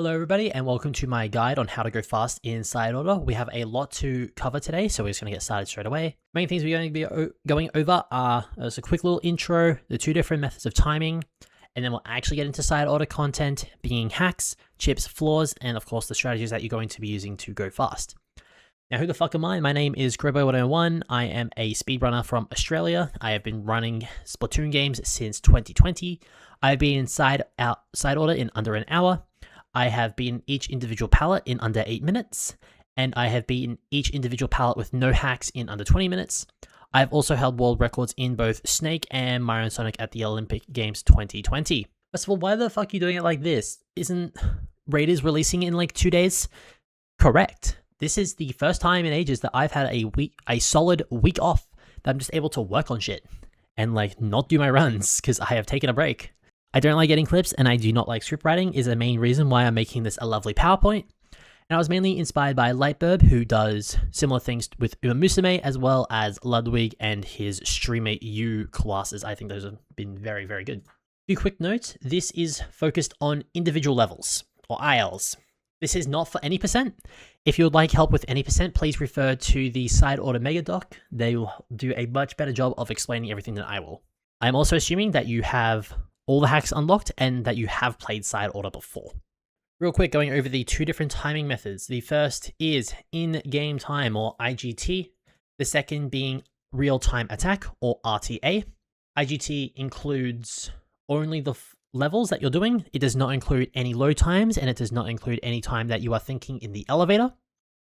Hello everybody and welcome to my guide on how to go fast in side order. We have a lot to cover today, so we're just going to get started straight away. Main things we're going to be going over are as a quick little intro, the two different methods of timing, and then we'll actually get into side order content, being hacks, chips, flaws, and of course the strategies that you're going to be using to go fast. Now, who the fuck am I? My name is Growboy101. I am a speedrunner from Australia. I have been running Splatoon games since 2020. I've been in side order in under an hour. I have beaten each individual pallet in under 8 minutes, and I have beaten each individual pallet with no hacks in under 20 minutes. I've also held world records in both Snake and Mario and Sonic at the Olympic Games 2020. First of all, why the fuck are you doing it like this? Isn't Raiders releasing in like 2 days? Correct. This is the first time in ages that I've had a solid week off that I'm just able to work on shit and like not do my runs because I have taken a break. I don't like getting clips, and I do not like script writing is the main reason why I'm making this a lovely PowerPoint. And I was mainly inspired by Lightburb, who does similar things with Uma Musume, as well as Ludwig and his Streamer U classes. I think those have been very, very good. A few quick notes. This is focused on individual levels, or ILs. This is not for any percent. If you would like help with any percent, please refer to the Side Order Mega Doc. They will do a much better job of explaining everything than I will. I'm also assuming that you have all the hacks unlocked and that you have played side order before. Real quick, going over the two different timing methods. The first is in-game time, or IGT. The second being real-time attack, or RTA. IGT includes only the levels that you're doing. It does not include any load times, and it does not include any time that you are thinking in the elevator.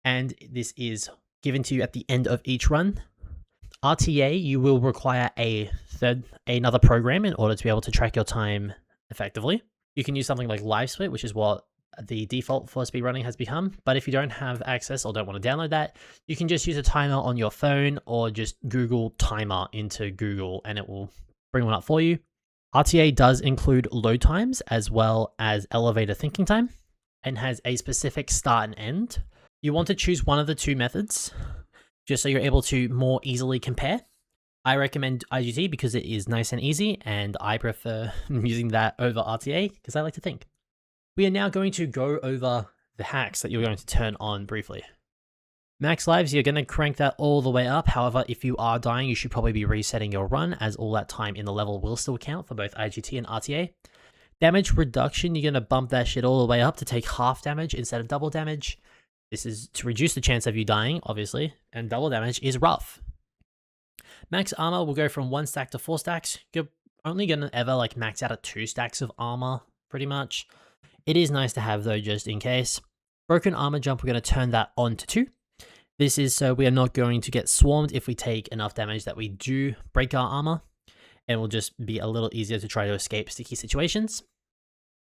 And this is given to you at the end of each run. RTA, you will require another program in order to be able to track your time effectively. You can use something like LiveSplit, which is what the default for speedrunning has become. But if you don't have access or don't want to download that, you can just use a timer on your phone or just Google timer into Google and it will bring one up for you. RTA does include load times as well as elevator thinking time and has a specific start and end. You want to choose one of the two methods just so you're able to more easily compare. I recommend IGT because it is nice and easy, and I prefer using that over RTA because I like to think. We are now going to go over the hacks that you're going to turn on briefly. Max lives, you're going to crank that all the way up. However, if you are dying, you should probably be resetting your run, as all that time in the level will still count for both IGT and RTA. Damage reduction, you're going to bump that shit all the way up to take half damage instead of double damage. This is to reduce the chance of you dying, obviously, and double damage is rough. Max armor will go from 1 stack to 4 stacks. You're only going to ever like max out at 2 stacks of armor, pretty much. It is nice to have though, just in case. Broken armor jump, we're going to turn that on to 2. This is so we are not going to get swarmed if we take enough damage that we do break our armor, and it will just be a little easier to try to escape sticky situations.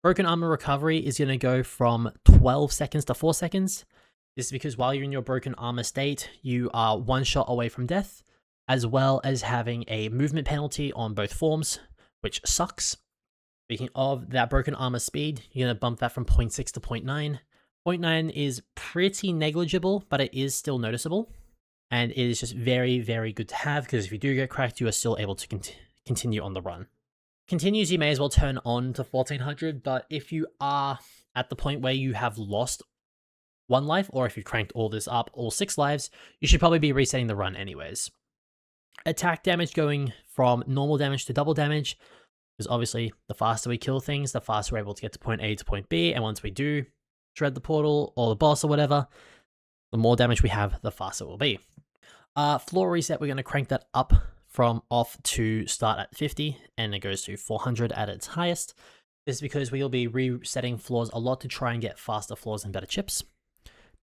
Broken armor recovery is going to go from 12 seconds to 4 seconds. This is because while you're in your broken armor state, you are 1 shot away from death, as well as having a movement penalty on both forms, which sucks. Speaking of that broken armor speed, you're going to bump that from 0.6 to 0.9. 0.9 is pretty negligible, but it is still noticeable. And it is just very, very good to have, because if you do get cracked, you are still able to continue on the run. Continues, you may as well turn on to 1400, but if you are at the point where you have lost 1 life, or if you've cranked all this up, all 6 lives, you should probably be resetting the run anyways. Attack damage going from normal damage to double damage, because obviously the faster we kill things, the faster we're able to get to point A to point B, and once we do shred the portal or the boss or whatever, the more damage we have, the faster it will be. Floor reset, we're going to crank that up from off to start at 50, and it goes to 400 at its highest. This is because we will be resetting floors a lot to try and get faster floors and better chips.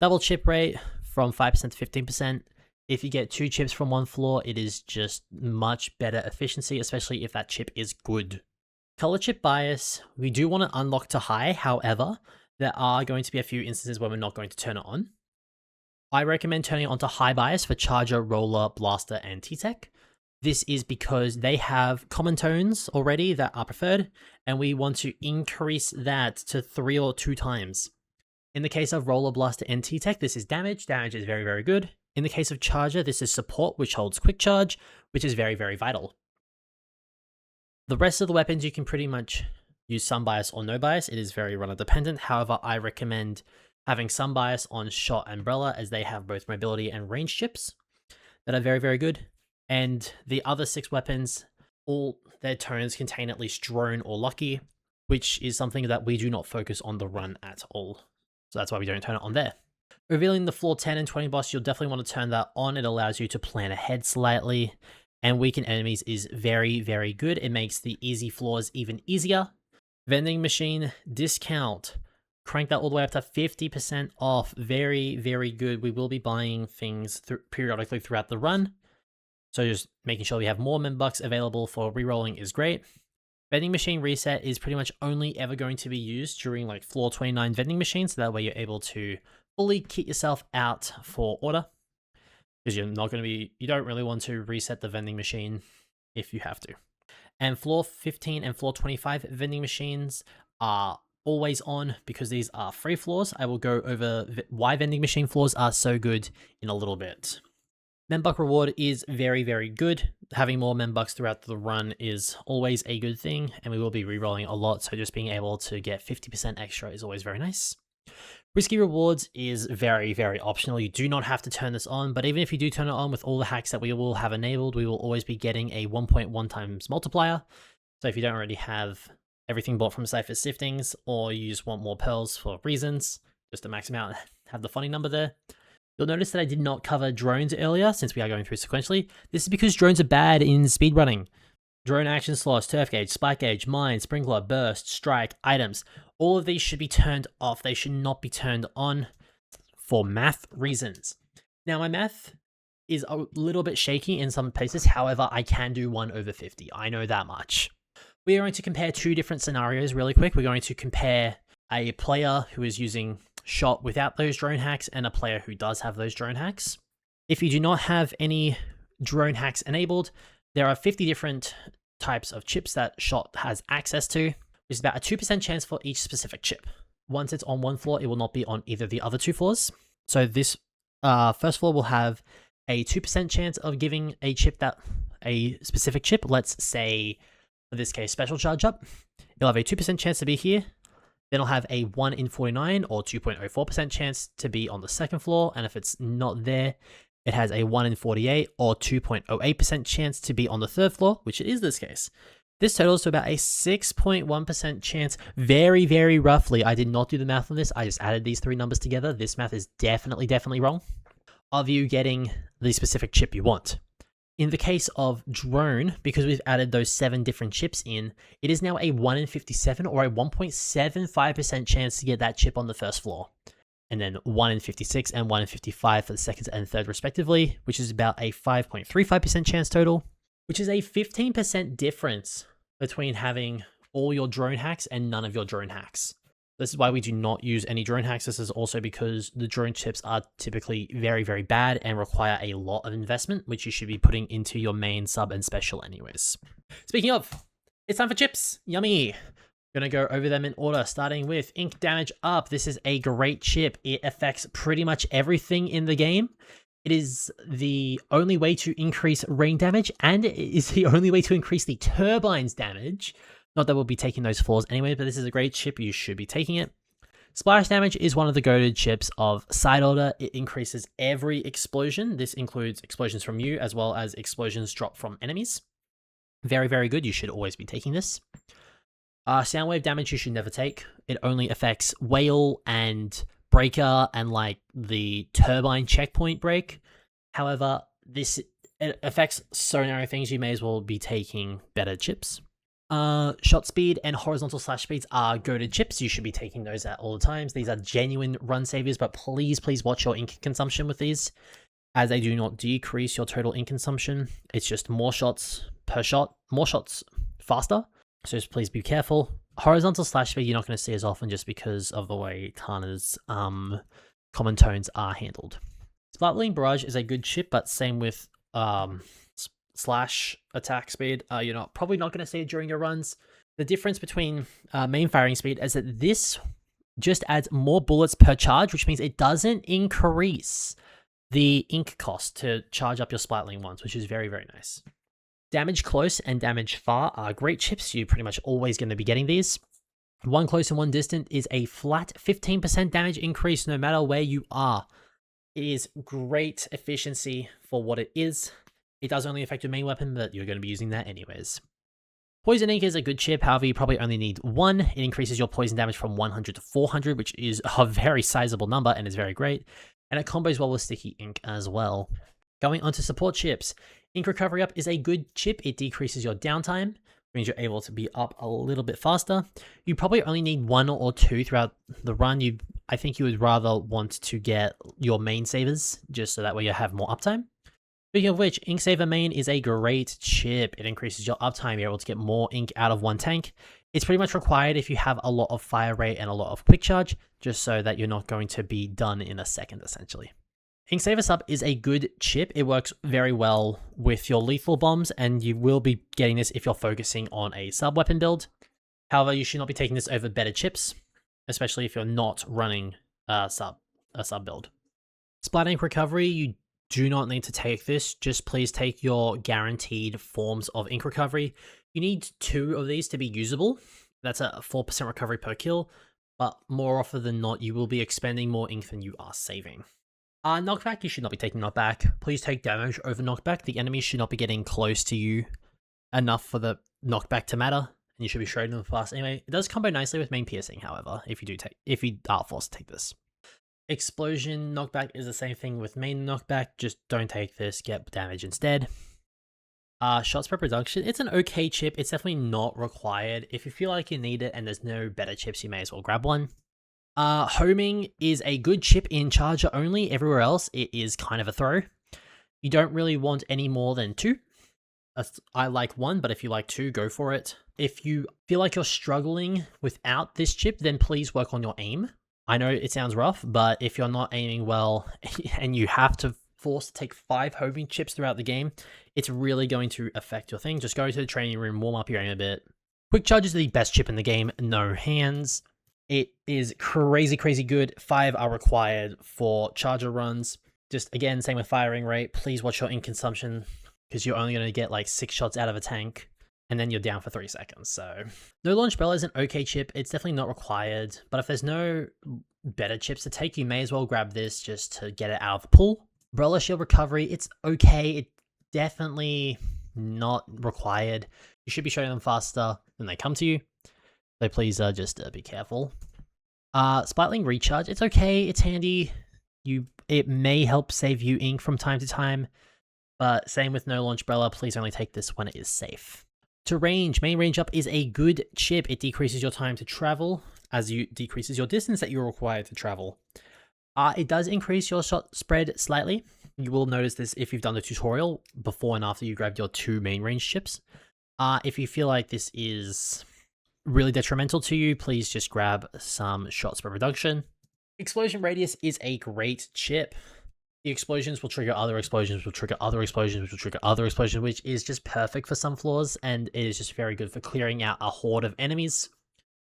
Double chip rate from 5% to 15%. If you get 2 chips from 1 floor, it is just much better efficiency, especially if that chip is good. Color chip bias, we do want to unlock to high. However, there are going to be a few instances where we're not going to turn it on. I recommend turning it on to high bias for Charger, Roller, Blaster, and T-Tech. This is because they have common tones already that are preferred, and we want to increase that to 3 or 2 times. In the case of Roller, Blaster, and T-Tech, this is damage. Damage is very, very good. In the case of Charger, this is support, which holds quick charge, which is very, very vital. The rest of the weapons you can pretty much use some bias or no bias. It is very runner dependent. However, I recommend having some bias on shot and umbrella, as they have both mobility and range chips that are very, very good. And the other 6 weapons, all their tones contain at least drone or lucky, which is something that we do not focus on the run at all. So that's why we don't turn it on there. Revealing the floor 10 and 20 boss, you'll definitely want to turn that on. It allows you to plan ahead slightly, and weaken enemies is very, very good. It makes the easy floors even easier. Vending machine discount. Crank that all the way up to 50% off. Very, very good. We will be buying things periodically throughout the run. So just making sure we have more membucks available for rerolling is great. Vending machine reset is pretty much only ever going to be used during like floor 29 vending machines. So that way you're able to fully kit yourself out for order. Because you don't really want to reset the vending machine if you have to. And floor 15 and floor 25 vending machines are always on because these are free floors. I will go over why vending machine floors are so good in a little bit. Membuck reward is very, very good. Having more membucks throughout the run is always a good thing, and we will be rerolling a lot, so just being able to get 50% extra is always very nice. Risky rewards is very, very optional. You do not have to turn this on, but even if you do turn it on with all the hacks that we will have enabled, we will always be getting a 1.1 times multiplier. So if you don't already have everything bought from Cypher Siftings, or you just want more pearls for reasons, just to max them out, have the funny number there. You'll notice that I did not cover drones earlier, since we are going through sequentially. This is because drones are bad in speedrunning. Drone action slots, turf gauge, spike gauge, mine, sprinkler, burst, strike, items. All of these should be turned off. They should not be turned on for math reasons. Now, my math is a little bit shaky in some places. However, I can do 1/50. I know that much. We are going to compare 2 different scenarios really quick. We're going to compare a player who is using shot without those drone hacks and a player who does have those drone hacks. If you do not have any drone hacks enabled, there are 50 different types of chips that shot has access to, which is about a 2% chance for each specific chip. Once it's on one floor, it will not be on either of the other 2 floors. So this first floor will have a 2% chance of giving a chip that a specific chip, let's say, in this case, special charge up. It'll have a 2% chance to be here. Then it'll have a 1 in 49 or 2.04% chance to be on the second floor. And if it's not there, it has a 1 in 48 or 2.08% chance to be on the third floor, which it is this case. This totals to about a 6.1% chance, very, very roughly. I did not do the math on this. I just added these 3 numbers together. This math is definitely wrong, of you getting the specific chip you want. In the case of drone, because we've added those 7 different chips in, it is now a 1 in 57 or a 1.75% chance to get that chip on the first floor. And then 1 in 56 and 1 in 55 for the second and third respectively, which is about a 5.35% chance total, which is a 15% difference between having all your drone hacks and none of your drone hacks. This is why we do not use any drone hacks. This is also because the drone chips are typically very, very bad and require a lot of investment, which you should be putting into your main, sub, and special anyways. Speaking of, it's time for chips. Yummy. Gonna go over them in order, starting with ink damage up. This is a great chip. It affects pretty much everything in the game. It is the only way to increase rain damage, and it is the only way to increase the turbine's damage. Not that we'll be taking those floors anyway, but this is a great chip. You should be taking it. Splash damage is one of the goated chips of side order. It increases every explosion. This includes explosions from you as well as explosions dropped from enemies. Very, very good. You should always be taking this. Sound wave damage you should never take. It only affects whale and breaker and like the turbine checkpoint break. However, it affects so narrow things, you may as well be taking better chips. Shot speed and horizontal slash speeds are goated chips. You should be taking those at all the times. These are genuine run savers, but please watch your ink consumption with these, as they do not decrease your total ink consumption. It's just more shots per shot, more shots faster. So just please be careful. Horizontal slash speed you're not going to see as often just because of the way Tana's common tones are handled. Sparkling Barrage is a good chip, but same with slash attack speed. You're probably not going to see it during your runs. The difference between main firing speed is that this just adds more bullets per charge, which means it doesn't increase the ink cost to charge up your Splatling ones, which is very, very nice. Damage close and damage far are great chips. You're pretty much always going to be getting these. One close and one distant is a flat 15% damage increase no matter where you are. It is great efficiency for what it is. It does only affect your main weapon, but you're going to be using that anyways. Poison Ink is a good chip, however you probably only need one. It increases your poison damage from 100 to 400, which is a very sizable number and is very great. And it combos well with Sticky Ink as well. Going on to support chips. Ink Recovery Up is a good chip. It decreases your downtime, means you're able to be up a little bit faster. You probably only need one or two throughout the run. I think you would rather want to get your main savers, just so that way you have more uptime. Speaking of which, Ink Saver Main is a great chip. It increases your uptime. You're able to get more ink out of one tank. It's pretty much required if you have a lot of fire rate and a lot of quick charge, just so that you're not going to be done in a second, essentially. Ink Saver Sub is a good chip. It works very well with your lethal bombs, and you will be getting this if you're focusing on a sub weapon build. However, you should not be taking this over better chips, especially if you're not running a sub build. Splat Ink Recovery, you do not need to take this. Just please take your guaranteed forms of ink recovery. You need 2 of these to be usable. That's a 4% recovery per kill, but more often than not, you will be expending more ink than you are saving. Knockback, you should not be taking knockback. Please take damage over knockback. The enemy should not be getting close to you enough for the knockback to matter, and you should be shredding them fast anyway. It does combo nicely with main piercing, however, if you are forced to take this. Explosion knockback is the same thing with main knockback, just don't take this, get damage instead. Shot spread reduction, it's an okay chip, it's definitely not required. If you feel like you need it and there's no better chips, you may as well grab one. Homing is a good chip in charger only, everywhere else it is kind of a throw. You don't really want any more than 2. I like 1, but if you like 2, go for it. If you feel like you're struggling without this chip, then please work on your aim. I know it sounds rough, but if you're not aiming well and you have to force to take 5 homing chips throughout the game, it's really going to affect your thing. Just go to the training room, warm up your aim a bit. Quick Charge is the best chip in the game, no hands. It is crazy, crazy good. 5 are required for charger runs. Just again, same with firing rate. Please watch your ink consumption because you're only going to get like 6 shots out of a tank, and then you're down for 3 seconds. So No Launch Bella is an okay chip. It's definitely not required, but if there's no better chips to take, you may as well grab this just to get it out of the pool. Umbrella Shield Recovery, it's okay. It's definitely not required. You should be showing them faster than they come to you. So please just be careful. Spitling Recharge, it's okay. It's handy. It may help save you ink from time to time, but same with No Launch Bella, please only take this when it is safe. To range, main range up is a good chip. It decreases your time to travel as you decreases your distance that you're required to travel. It does increase your shot spread slightly. You will notice this if you've done the tutorial before and after you grabbed your 2 main range chips. If you feel like this is really detrimental to you, please just grab some shot spread reduction. Explosion Radius is a great chip. The explosions will trigger other explosions, will trigger other explosions, which will trigger other explosions, which is just perfect for some floors, and it is just very good for clearing out a horde of enemies.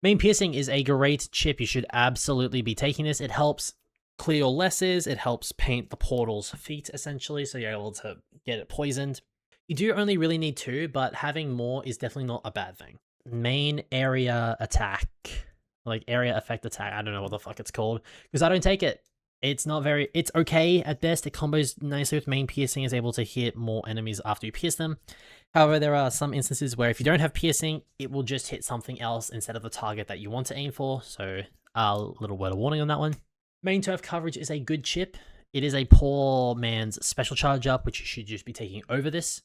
Main Piercing is a great chip. You should absolutely be taking this. It helps clear your lesses. It helps paint the portal's feet, essentially, so you're able to get it poisoned. You do only really need 2, but having more is definitely not a bad thing. Main Area Attack, like Area Effect Attack, I don't know what the fuck it's called, because I don't take it. It's okay at best. It combos nicely with main piercing, is able to hit more enemies after you pierce them. However, there are some instances where if you don't have piercing, it will just hit something else instead of the target that you want to aim for. So a little word of warning on that one. Main turf coverage is a good chip. It is a poor man's special charge up, which you should just be taking over this,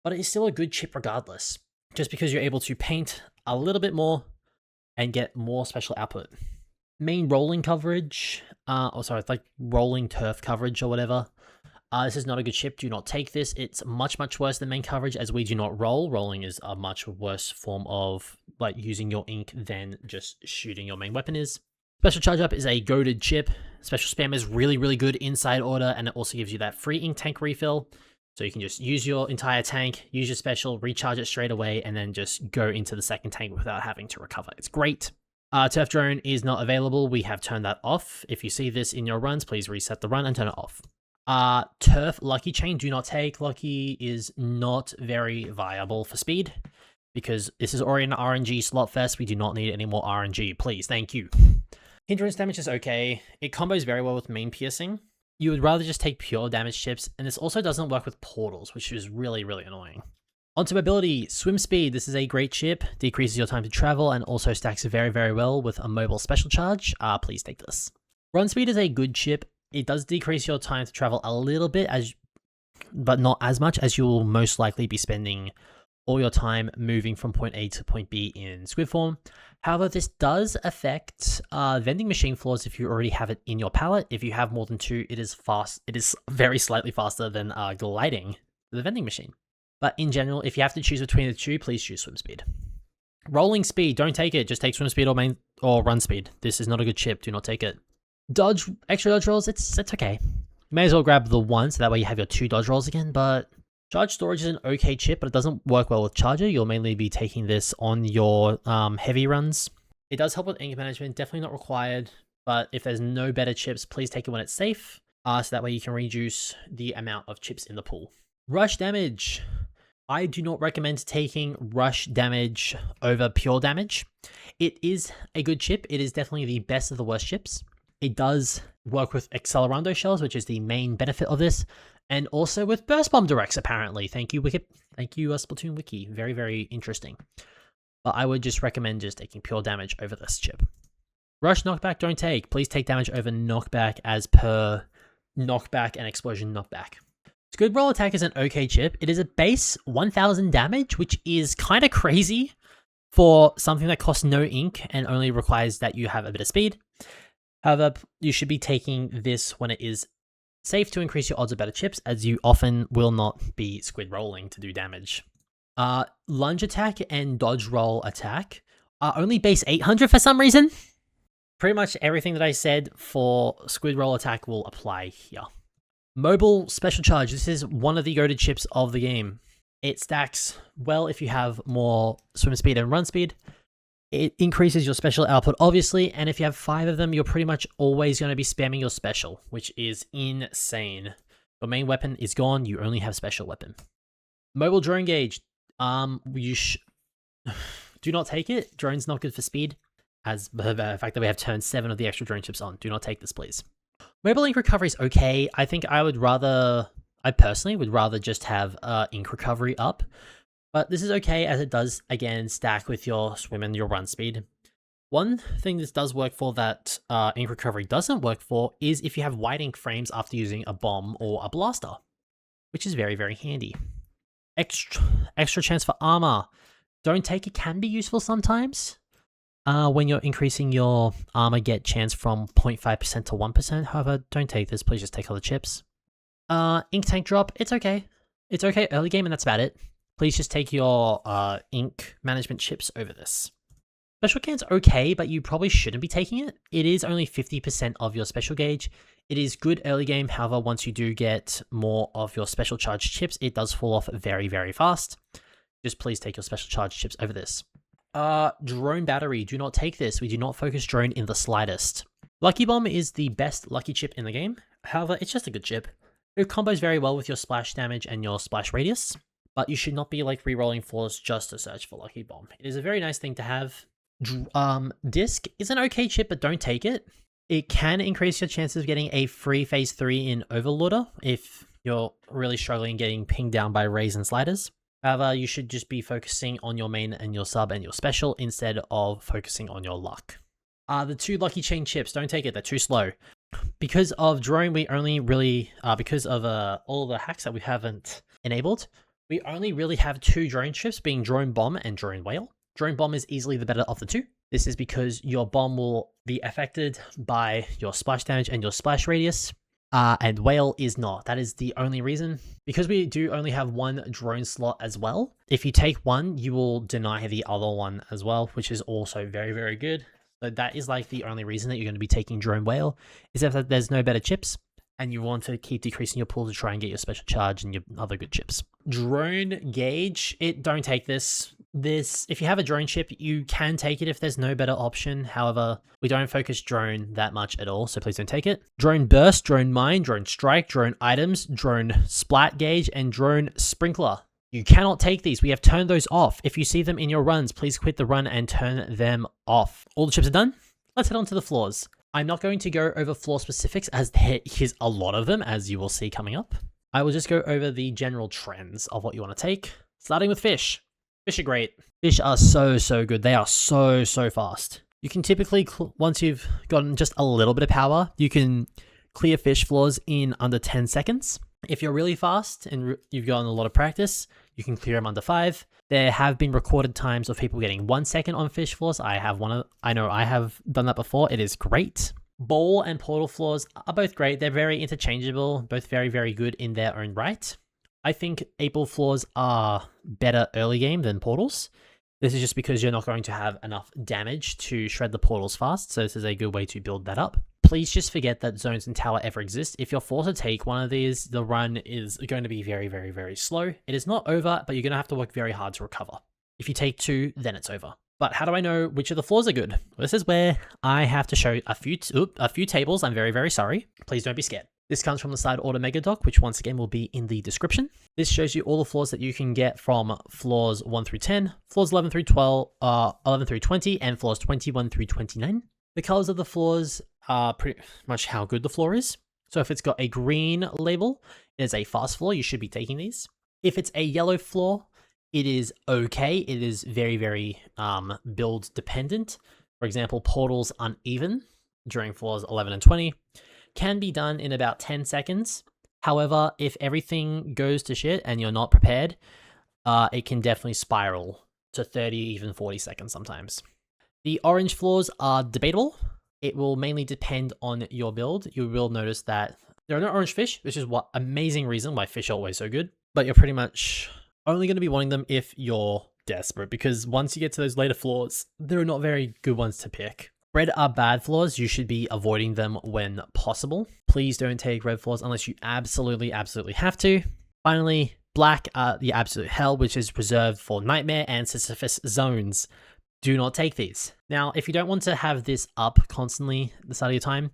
but it is still a good chip regardless, just because you're able to paint a little bit more and get more special output. Main rolling coverage, it's like rolling turf coverage or whatever. This is not a good chip. Do not take this. It's much, much worse than main coverage, as we do not roll. Rolling is a much worse form of like using your ink than just shooting your main weapon is. Special charge up is a goated chip. Special spam is really, really good inside order, and it also gives you that free ink tank refill. So you can just use your entire tank, use your special, recharge it straight away, and then just go into the second tank without having to recover. It's great. Turf Drone is not available. We have turned that off. If you see this in your runs, please reset the run and turn it off. Turf Lucky Chain, do not take. Lucky is not very viable for speed. because this is already an RNG slot fest. We do not need any more RNG, please. Thank you. Hindrance damage is okay. It combos very well with main piercing. You would rather just take pure damage chips, and this also doesn't work with portals, which is really, really annoying. Onto mobility, swim speed. This is a great chip, decreases your time to travel, and also stacks very, very well with a mobile special charge. Please take this. Run speed is a good chip. It does decrease your time to travel a little bit, but not as much, as you'll most likely be spending all your time moving from point A to point B in squid form. However, this does affect vending machine floors if you already have it in your palette. If you have more than 2, it is fast. It is very slightly faster than gliding the vending machine. But in general, if you have to choose between the 2, please choose swim speed. Rolling speed, don't take it. Just take swim speed or run speed. This is not a good chip. Do not take it. Dodge, extra dodge rolls, it's okay. You may as well grab the 1, so that way you have your 2 dodge rolls again, but charge storage is an okay chip, but it doesn't work well with charger. You'll mainly be taking this on your heavy runs. It does help with ink management, definitely not required, but if there's no better chips, please take it when it's safe, so that way you can reduce the amount of chips in the pool. Rush damage. I do not recommend taking rush damage over pure damage. It is a good chip. It is definitely the best of the worst chips. It does work with Accelerando shells, which is the main benefit of this, and also with Burst Bomb directs, apparently. Thank you, Wiki. Thank you, Splatoon Wiki. Very, very interesting. But I would just recommend just taking pure damage over this chip. Rush knockback, don't take. Please take damage over knockback as per knockback and explosion knockback. Squid Roll Attack is an okay chip. It is a base 1000 damage, which is kind of crazy for something that costs no ink and only requires that you have a bit of speed. However, you should be taking this when it is safe to increase your odds of better chips, as you often will not be squid rolling to do damage. Lunge attack and dodge roll attack are only base 800 for some reason. Pretty much everything that I said for squid roll attack will apply here. Mobile special charge. This is one of the goated chips of the game. It stacks well if you have more swim speed and run speed. It increases your special output, obviously, and if you have 5 of them, you're pretty much always going to be spamming your special, which is insane. Your main weapon is gone, you only have special weapon. Mobile drone gauge. Do not take it. Drone's not good for speed, as the fact that we have turn 7 of the extra drone chips on. Do not take this, please. Mobile ink recovery is okay. I think I personally would rather just have ink recovery up. But this is okay, as it does, again, stack with your swim and your run speed. One thing this does work for that ink recovery doesn't work for is if you have white ink frames after using a bomb or a blaster, which is very, very handy. Extra chance for armor. Don't take it, can be useful sometimes. When you're increasing your armor get chance from 0.5% to 1%. However, don't take this, please just take other chips. Ink tank drop, it's okay. It's okay early game, and that's about it. Please just take your ink management chips over this. Special can's okay, but you probably shouldn't be taking it. It is only 50% of your special gauge. It is good early game, however, once you do get more of your special charge chips, it does fall off very, very fast. Just please take your special charge chips over this. Drone battery, do not take this. We do not focus drone in the slightest. Lucky Bomb is the best lucky chip in the game. However, it's just a good chip. It combos very well with your splash damage and your splash radius. But you should not be like re-rolling floors just to search for Lucky Bomb. It is a very nice thing to have. Disc is an okay chip, but don't take it. It can increase your chances of getting a free phase 3 in Overlorder if you're really struggling getting pinged down by rays and sliders. However, you should just be focusing on your main and your sub and your special instead of focusing on your luck. The 2 lucky chain chips, don't take it, they're too slow. Because of drone, we only really, because of all the hacks that we haven't enabled, we only really have 2 drone chips, being Drone Bomb and Drone Whale. Drone Bomb is easily the better of the 2. This is because your bomb will be affected by your splash damage and your splash radius, and Whale is not. That is the only reason. Because we do only have 1 drone slot as well, if you take one, you will deny the other one as well, which is also very, very good. So that is like the only reason that you're going to be taking Drone Whale, is if there's no better chips, and you want to keep decreasing your pool to try and get your special charge and your other good chips. Drone gauge, don't take this. If you have a drone chip, you can take it if there's no better option. However, we don't focus drone that much at all, so please don't take it. Drone burst, drone mine, drone strike, drone items, drone splat gauge, and drone sprinkler. You cannot take these. We have turned those off. If you see them in your runs, please quit the run and turn them off. All the chips are done. Let's head on to the floors. I'm not going to go over floor specifics as there is a lot of them, as you will see coming up. I will just go over the general trends of what you want to take, starting with fish. Fish are great. Fish are so good. They are so fast. You can typically, once you've gotten just a little bit of power, you can clear fish floors in under 10 seconds. If you're really fast and you've gotten a lot of practice, you can clear them under 5. There have been recorded times of people getting 1 second on fish floors. I know I have done that before. It is great. Ball and portal floors are both great. They're very interchangeable, both very good in their own right. I think 8-ball floors are better early game than portals. This is just because you're not going to have enough damage to shred the portals fast, so this is a good way to build that up. Please just forget that zones and tower ever exist. If you're forced to take one of these, the run is going to be very slow. It is not over, but you're going to have to work very hard to recover. If you take 2, then it's over. But how do I know which of the floors are good? Well, this is where I have to show a few tables. I'm very sorry. Please don't be scared. This comes from the side order mega doc, which once again will be in the description. This shows you all the floors that you can get from floors 1 through 10, floors 11 through 20, and floors 21 through 29. The colors of the floors are pretty much how good the floor is. So if it's got a green label, it is a fast floor. You should be taking these. If it's a yellow floor, it is okay. It is very build dependent. For example, portals uneven during floors 11 and 20 can be done in about 10 seconds. However, if everything goes to shit and you're not prepared, it can definitely spiral to 30, even 40 seconds sometimes. The orange floors are debatable. It will mainly depend on your build. You will notice that there are no orange fish, which is what amazing reason why fish are always so good. But you're pretty much only going to be wanting them if you're desperate, because once you get to those later floors, there are not very good ones to pick. Red are bad floors. You should be avoiding them when possible. Please don't take red floors unless you absolutely have to. Finally, black are the absolute hell, which is reserved for Nightmare and Sisyphus zones. Do not take these. Now, if you don't want to have this up constantly at the start of your time, you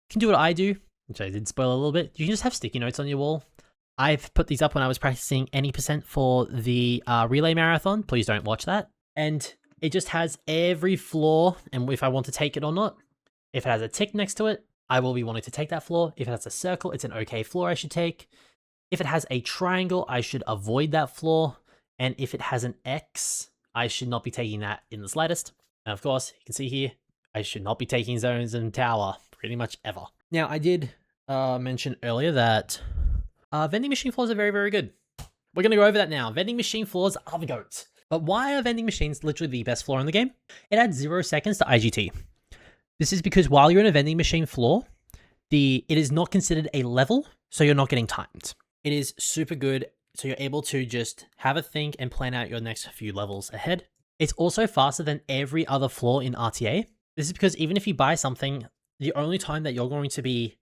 can do what I do, which I did spoil a little bit. You can just have sticky notes on your wall. I've put these up when I was practicing any percent for the relay marathon. Please don't watch that. And it just has every floor and if I want to take it or not. If it has a tick next to it, I will be wanting to take that floor. If it has a circle, it's an okay floor I should take. If it has a triangle, I should avoid that floor. And if it has an X, I should not be taking that in the slightest. And of course, you can see here, I should not be taking zones and tower pretty much ever. Now, I did mention earlier that vending machine floors are very good. We're going to go over that now. Vending machine floors are the GOAT. But why are vending machines literally the best floor in the game? It adds 0 seconds to IGT. This is because while you're in a vending machine floor, it is not considered a level, so you're not getting timed. It is super good, so you're able to just have a think and plan out your next few levels ahead. It's also faster than every other floor in RTA. This is because even if you buy something, the only time that you're going to be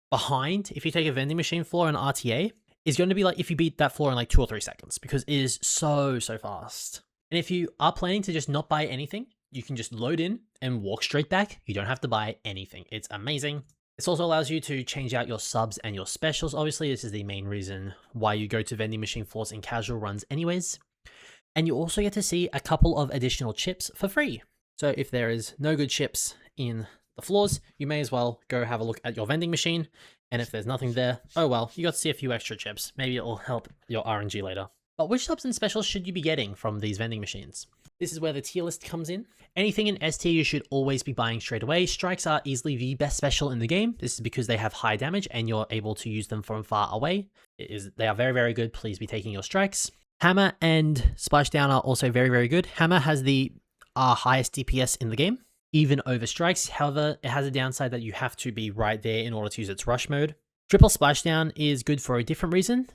behind, if you take a vending machine floor in RTA, is going to be like if you beat that floor in like 2 or 3 seconds, because it is so fast. And if you are planning to just not buy anything, you can just load in and walk straight back. You don't have to buy anything. It's amazing. This also allows you to change out your subs and your specials. Obviously, this is the main reason why you go to vending machine floors in casual runs anyways. And you also get to see a couple of additional chips for free. So if there is no good chips in the floors, you may as well go have a look at your vending machine. And if there's nothing there, oh well, you got to see a few extra chips. Maybe it'll help your RNG later. But which subs and specials should you be getting from these vending machines? This is where the tier list comes in. Anything in S tier you should always be buying straight away. Strikes are easily the best special in the game. This is because they have high damage and you're able to use them from far away. They are very good. Please be taking your strikes. Hammer and Splashdown are also very good. Hammer has the highest DPS in the game, even over strikes. However, it has a downside that you have to be right there in order to use its rush mode. Triple Splashdown is good for a different reason.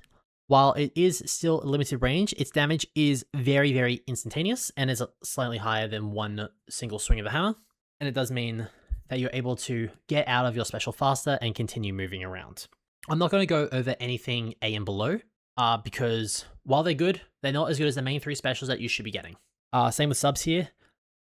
While it is still limited range, its damage is very instantaneous and is slightly higher than one single swing of the hammer. And it does mean that you're able to get out of your special faster and continue moving around. I'm not going to go over anything A and below because while they're good, they're not as good as the main 3 specials that you should be getting. Same with subs here.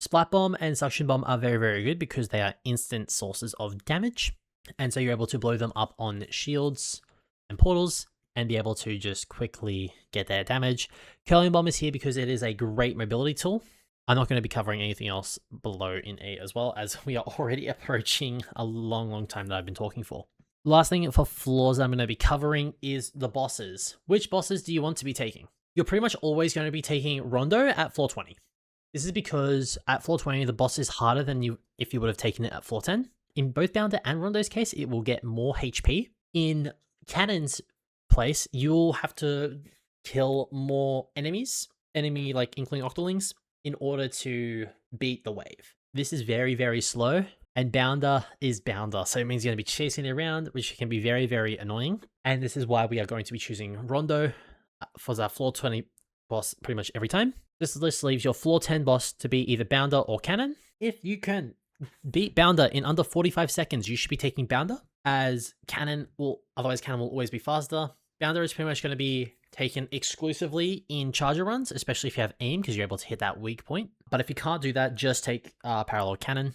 Splat Bomb and Suction Bomb are very good because they are instant sources of damage. And so you're able to blow them up on shields and portals and be able to just quickly get their damage. Curling Bomb is here because it is a great mobility tool. I'm not going to be covering anything else below in 8 as well, as we are already approaching a long time that I've been talking for. Last thing for floors I'm going to be covering is the bosses. Which bosses do you want to be taking? You're pretty much always going to be taking Rondo at floor 20. This is because at floor 20, the boss is harder than if you would have taken it at floor 10. In both Bounder and Rondo's case, it will get more HP. In Cannon's place, you'll have to kill more enemies, like including Octolings, in order to beat the wave. This is very slow, and Bounder is Bounder, so it means you're going to be chasing it around, which can be very annoying. And this is why we are going to be choosing Rondo for our floor 20 boss pretty much every time. This list leaves your floor 10 boss to be either Bounder or Cannon. If you can beat Bounder in under 45 seconds, you should be taking Bounder, as otherwise Cannon will always be faster. Bounder is pretty much going to be taken exclusively in charger runs, especially if you have aim, because you're able to hit that weak point. But if you can't do that, just take Parallel Cannon.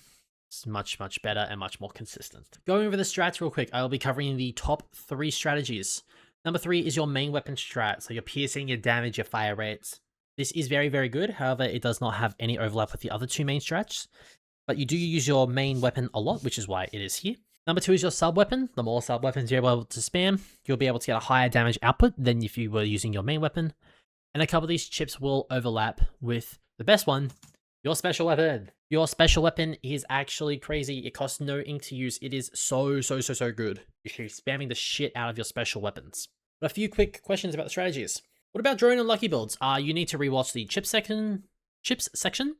It's much better and much more consistent. Going over the strats real quick, I will be covering the top 3 strategies. Number 3 is your main weapon strat, so your piercing, your damage, your fire rates. This is very good, however, it does not have any overlap with the other 2 main strats. But you do use your main weapon a lot, which is why it is here. Number 2 is your sub weapon. The more sub weapons you're able to spam, you'll be able to get a higher damage output than if you were using your main weapon. And a couple of these chips will overlap with the best one, your special weapon. Your special weapon is actually crazy. It costs no ink to use. It is so good. You should be spamming the shit out of your special weapons. But a few quick questions about the strategies. What about drone and lucky builds? You need to rewatch the chips section.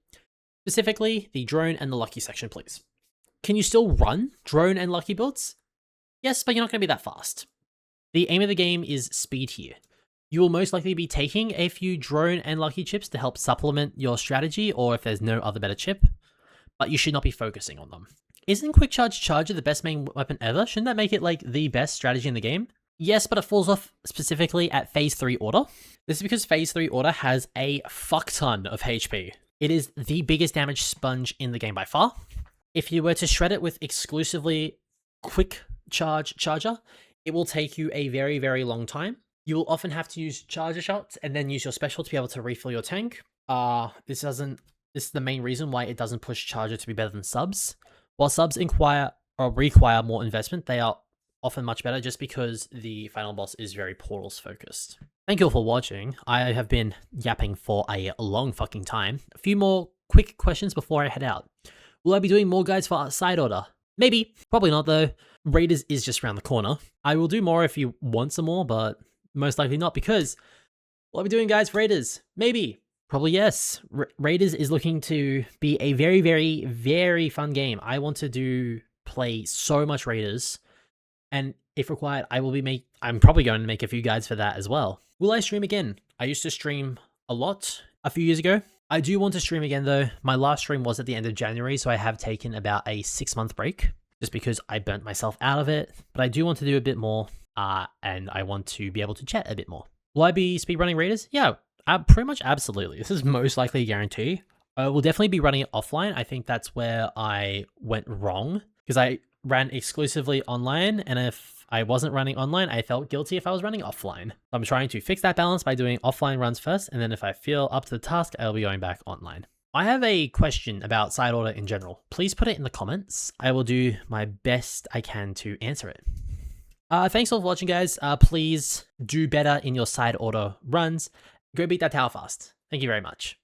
Specifically, the drone and the lucky section, please. Can you still run drone and lucky builds? Yes, but you're not going to be that fast. The aim of the game is speed here. You will most likely be taking a few drone and lucky chips to help supplement your strategy, or if there's no other better chip, but you should not be focusing on them. Isn't Quick Charge Charger the best main weapon ever? Shouldn't that make it like the best strategy in the game? Yes, but it falls off specifically at Phase 3 Order. This is because Phase 3 Order has a fuck ton of HP. It is the biggest damage sponge in the game by far. If you were to shred it with exclusively Quick Charge Charger, it will take you a very long time. You will often have to use charger shots and then use your special to be able to refill your tank. This is the main reason why it doesn't push charger to be better than subs. While subs require more investment, they are often much better just because the final boss is very portals focused. Thank you all for watching. I have been yapping for a long fucking time. A few more quick questions before I head out. Will I be doing more guides for side order? Maybe. Probably not though. Raiders is just around the corner. I will do more if you want some more, but most likely not, because will I be doing guides for Raiders? Maybe. Probably yes. Raiders is looking to be a very fun game. I want to play so much Raiders, and if required, I'm probably going to make a few guides for that as well. Will I stream again? I used to stream a lot a few years ago. I do want to stream again though. My last stream was at the end of January, so I have taken about a 6-month break just because I burnt myself out of it. But I do want to do a bit more, and I want to be able to chat a bit more. Will I be speedrunning Raiders? Yeah, pretty much absolutely. This is most likely a guarantee. I will definitely be running it offline. I think that's where I went wrong, because I ran exclusively online, and if I wasn't running online, I felt guilty if I was running offline. I'm trying to fix that balance by doing offline runs first, and then if I feel up to the task, I'll be going back online. I have a question about side order in general. Please put it in the comments. I will do my best I can to answer it. Thanks all for watching, guys. Please do better in your side order runs. Go beat that tower fast. Thank you very much.